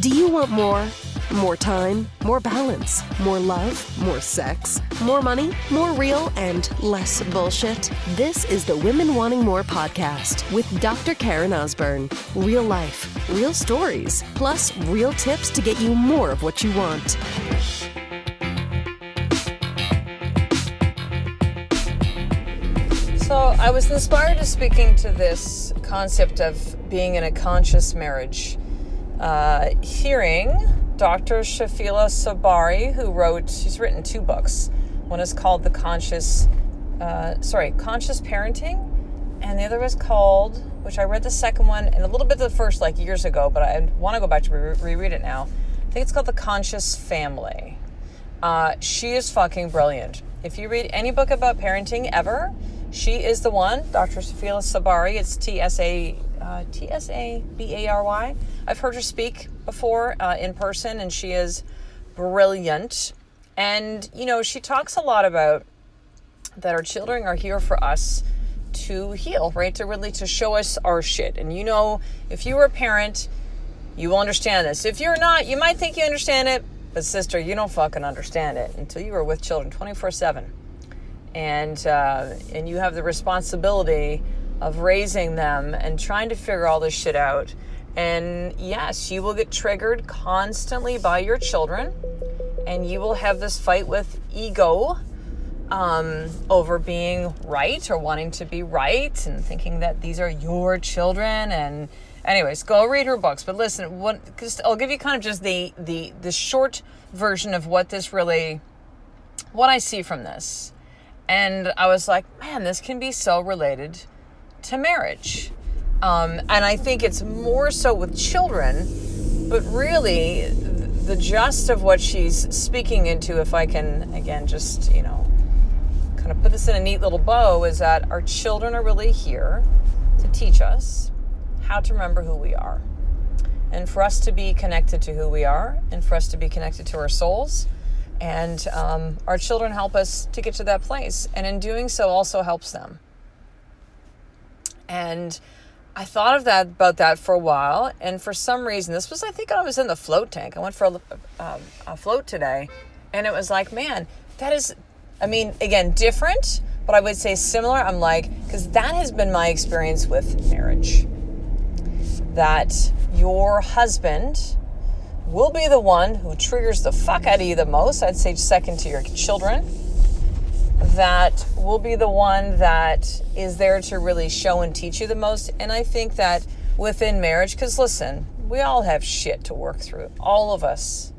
Do you want more? More time, more balance, more love, more sex, more money, more real, and less bullshit? This is the Women Wanting More podcast with Dr. Karen Osborne. Real life, real stories, plus real tips to get you more of what you want. So I was inspired to speaking to this concept of being in a conscious marriage, hearing Dr. Shafila Sabari, she's written 2 books. One is called Conscious Parenting, and the other was called, which I read the second one and a little bit of the first like years ago, but I want to go back to reread it now. I think it's called The Conscious Family. She is fucking brilliant. If you read any book about parenting ever, she is the one, Dr. Shafila Sabari. It's T-S-A-B-A-R-Y. I've heard her speak before in person, and she is brilliant. And, she talks a lot about that our children are here for us to heal, right? To show us our shit. And if you were a parent, you will understand this. If you're not, you might think you understand it, but sister, you don't fucking understand it until you are with children 24/7. And you have the responsibility of raising them and trying to figure all this shit out. And yes, you will get triggered constantly by your children, and you will have this fight with ego over being right or wanting to be right and thinking that these are your children. And anyways, go read her books. But listen, I'll give you kind of just the short version of what I see from this. And I was like, man, this can be so related to marriage. And I think it's more so with children, but really the gist of what she's speaking into, if I can, again, just, kind of put this in a neat little bow, is that our children are really here to teach us how to remember who we are. And for us to be connected to who we are, and for us to be connected to our souls. And our children help us to get to that place. And in doing so also helps them. And I thought about that for a while. And for some reason, I think I was in the float tank. I went for a float today. And it was like, man, that is, again, different, but I would say similar. I'm like, because that has been my experience with marriage. That your husband will be the one who triggers the fuck out of you the most. I'd say second to your children. That will be the one that is there to really show and teach you the most. And I think that within marriage, because listen, we all have shit to work through. All of us.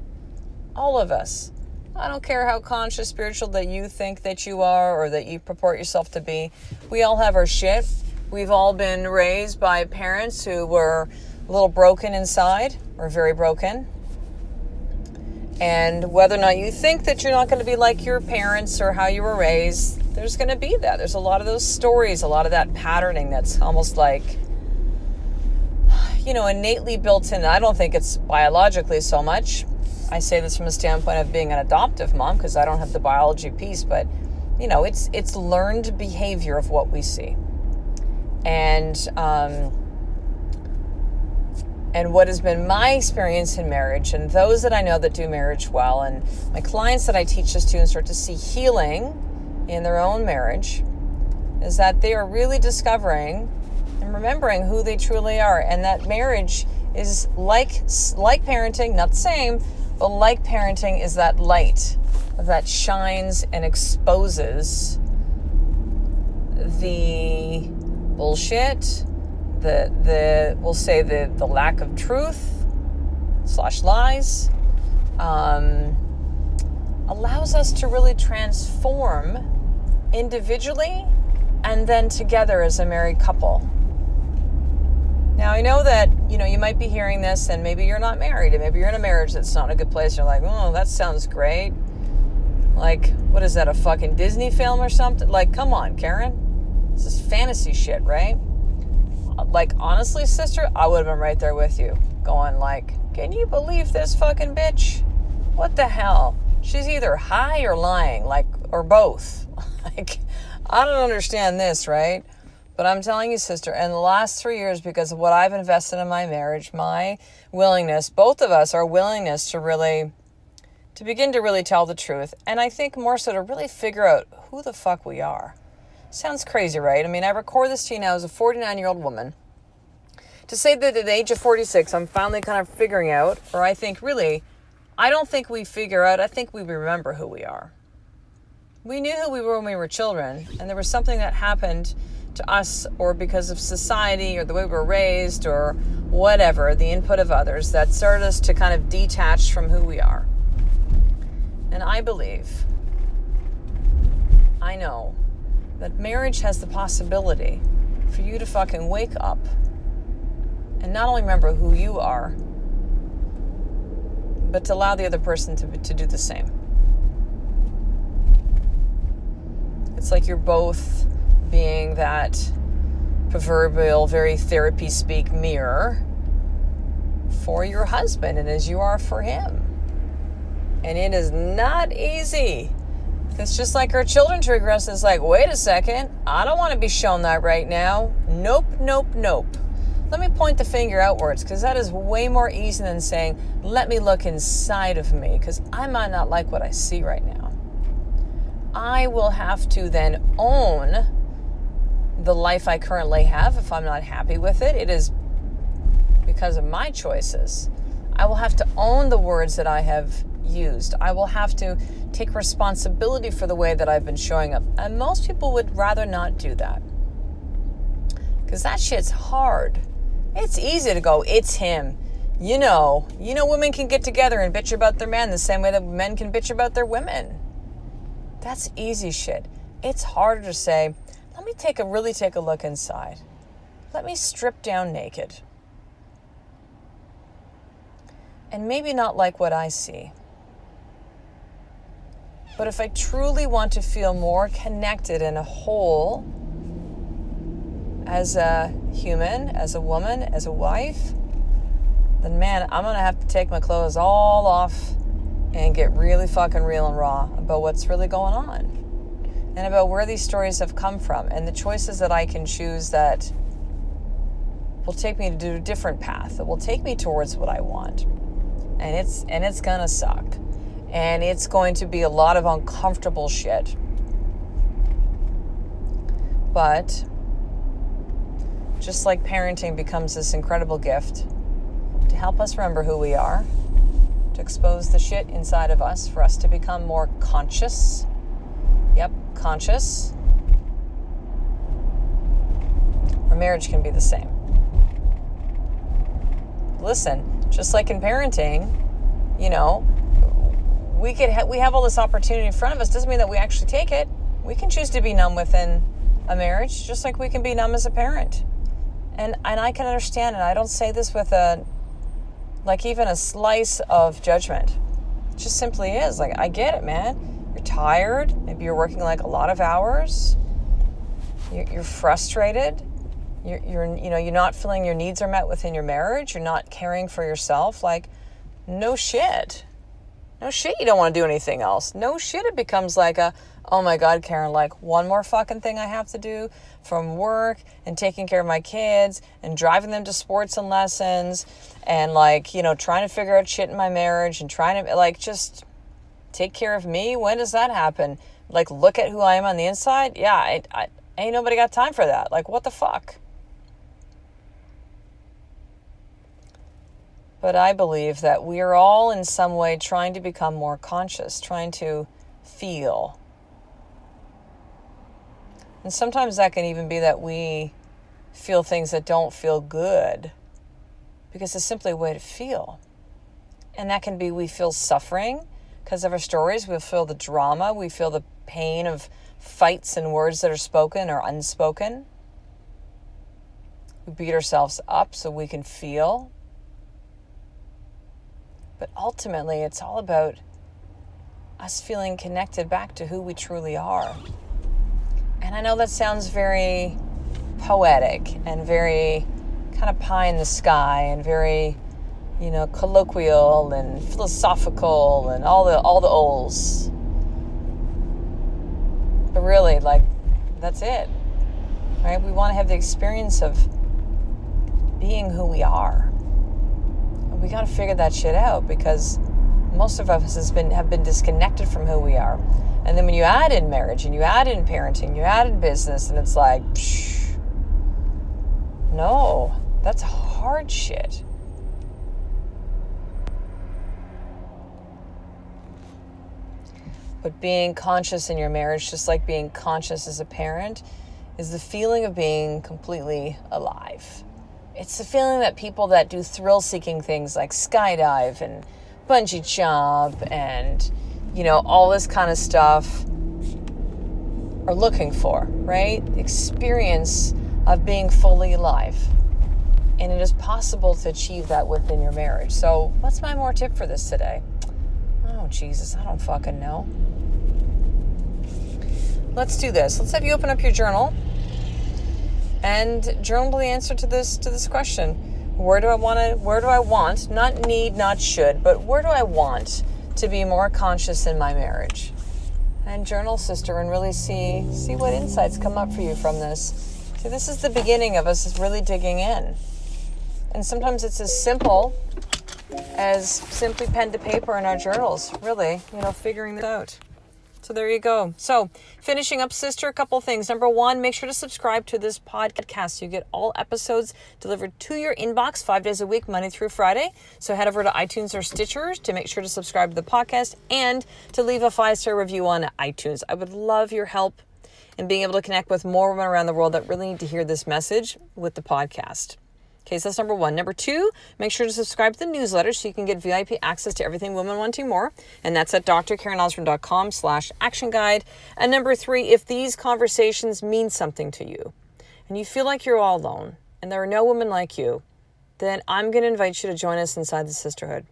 I don't care how conscious, spiritual that you think that you are or that you purport yourself to be. We all have our shit. We've all been raised by parents who were a little broken inside or very broken. And whether or not you think that you're not going to be like your parents or how you were raised, there's going to be that. There's a lot of those stories, a lot of that patterning that's almost like, innately built in. I don't think it's biologically so much. I say this from a standpoint of being an adoptive mom because I don't have the biology piece, but, it's learned behavior of what we see. And what has been my experience in marriage, and those that I know that do marriage well, and my clients that I teach this to and start to see healing in their own marriage, is that they are really discovering and remembering who they truly are. And that marriage is like parenting, not the same, but like parenting is that light that shines and exposes the bullshit, we'll say the lack of truth / lies, allows us to really transform individually and then together as a married couple. Now, I know that, you might be hearing this and maybe you're not married and maybe you're in a marriage that's not in a good place. You're like, oh, that sounds great. Like, what is that, a fucking Disney film or something? Like, come on, Karen. This is fantasy shit, right? Like, honestly, sister, I would have been right there with you. Going like, can you believe this fucking bitch? What the hell? She's either high or lying, or both. I don't understand this, right? But I'm telling you, sister, in the last 3 years, because of what I've invested in my marriage, my willingness, both of us, our willingness to begin to really tell the truth. And I think more so to really figure out who the fuck we are. Sounds crazy, right? I mean, I record this to you now as a 49-year-old woman. To say that at the age of 46, I'm finally kind of figuring out, or I think really, I don't think we figure out, I think we remember who we are. We knew who we were when we were children, and there was something that happened to us, or because of society, or the way we were raised, or whatever, the input of others, that started us to kind of detach from who we are. And I believe, I know, that marriage has the possibility for you to fucking wake up and not only remember who you are, but to allow the other person to do the same. It's like you're both being that proverbial, very therapy speak mirror for your husband, and as you are for him. And it is not easy. It's just like our children trigger us. It's like, wait a second, I don't want to be shown that right now. Nope, nope, nope. Let me point the finger outwards, because that is way more easy than saying, let me look inside of me, because I might not like what I see right now. I will have to then own the life I currently have. If I'm not happy with it, it is because of my choices. I will have to own the words that I have used. I will have to take responsibility for the way that I've been showing up. And most people would rather not do that, because that shit's hard. It's easy to go, it's him. You know, women can get together and bitch about their men the same way that men can bitch about their women. That's easy shit. It's harder to say, let me really take a look inside. Let me strip down naked. And maybe not like what I see. But if I truly want to feel more connected and whole as a human, as a woman, as a wife, then man, I'm gonna have to take my clothes all off and get really fucking real and raw about what's really going on, and about where these stories have come from, and the choices that I can choose that will take me to a different path, that will take me towards what I want. And it's gonna suck. And it's going to be a lot of uncomfortable shit. But just like parenting becomes this incredible gift to help us remember who we are, to expose the shit inside of us, for us to become more conscious. Yep, conscious. Our marriage can be the same. Listen, just like in parenting, we have all this opportunity in front of us. Doesn't mean that we actually take it. We can choose to be numb within a marriage, just like we can be numb as a parent. And I can understand, and I don't say this with even a slice of judgment. It just simply is. Like, I get it, man. You're tired. Maybe you're working like a lot of hours. You're frustrated. You're not feeling your needs are met within your marriage. You're not caring for yourself. Like, no shit. No shit, you don't want to do anything else. No shit, it becomes like oh my God, Karen, like one more fucking thing I have to do from work and taking care of my kids and driving them to sports and lessons and trying to figure out shit in my marriage and trying to just take care of me. When does that happen? Like, look at who I am on the inside? Yeah, I ain't nobody got time for that. Like, what the fuck? But I believe that we are all in some way trying to become more conscious, trying to feel. And sometimes that can even be that we feel things that don't feel good, because it's simply a way to feel. And that can be we feel suffering because of our stories. We feel the drama. We feel the pain of fights and words that are spoken or unspoken. We beat ourselves up so we can feel. But ultimately, it's all about us feeling connected back to who we truly are. And I know that sounds very poetic and very kind of pie in the sky and very, colloquial and philosophical and all the olds. But really, that's it. right? We want to have the experience of being who we are. And we got to figure that shit out, because most of us have been disconnected from who we are. And then when you add in marriage and you add in parenting, you add in business, and it's like, no, that's hard shit. But being conscious in your marriage, just like being conscious as a parent, is the feeling of being completely alive. It's the feeling that people that do thrill-seeking things like skydive and bungee jump and, all this kind of stuff are looking for, right? The experience of being fully alive. And it is possible to achieve that within your marriage. So what's my more tip for this today? Oh, Jesus, I don't fucking know. Let's do this. Let's have you open up your journal and journal the answer to this question. Where do I want, not need, not should, but where do I want to be more conscious in my marriage? And journal, sister, and really see what insights come up for you from this. See, this is the beginning of us really digging in. And sometimes it's as simple as simply pen to paper in our journals, really, figuring this out. So there you go. So finishing up, sister, a couple things. Number one, make sure to subscribe to this podcast so you get all episodes delivered to your inbox 5 days a week, Monday through Friday. So head over to iTunes or Stitcher to make sure to subscribe to the podcast and to leave a 5-star review on iTunes. I would love your help in being able to connect with more women around the world that really need to hear this message with the podcast. Okay, so that's number one. Number two, make sure to subscribe to the newsletter so you can get VIP access to everything Women Wanting More. And that's at drkarenosborne.com/action guide. And number three, if these conversations mean something to you and you feel like you're all alone and there are no women like you, then I'm going to invite you to join us inside the sisterhood.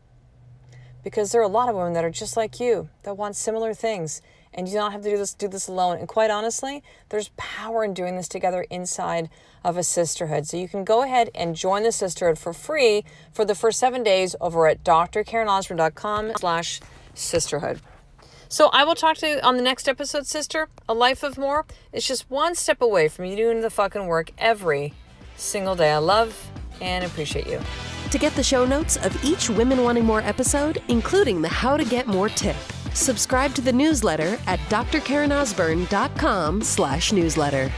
Because there are a lot of women that are just like you, that want similar things. And you don't have to do this alone. And quite honestly, there's power in doing this together inside of a sisterhood. So you can go ahead and join the sisterhood for free for the first 7 days over at drkarenosborne.com/sisterhood. So I will talk to you on the next episode, sister. A life of more is just one step away from you doing the fucking work every single day. I love and appreciate you. To get the show notes of each Women Wanting More episode, including the How to Get More tip, subscribe to the newsletter at drkarenosborne.com/newsletter.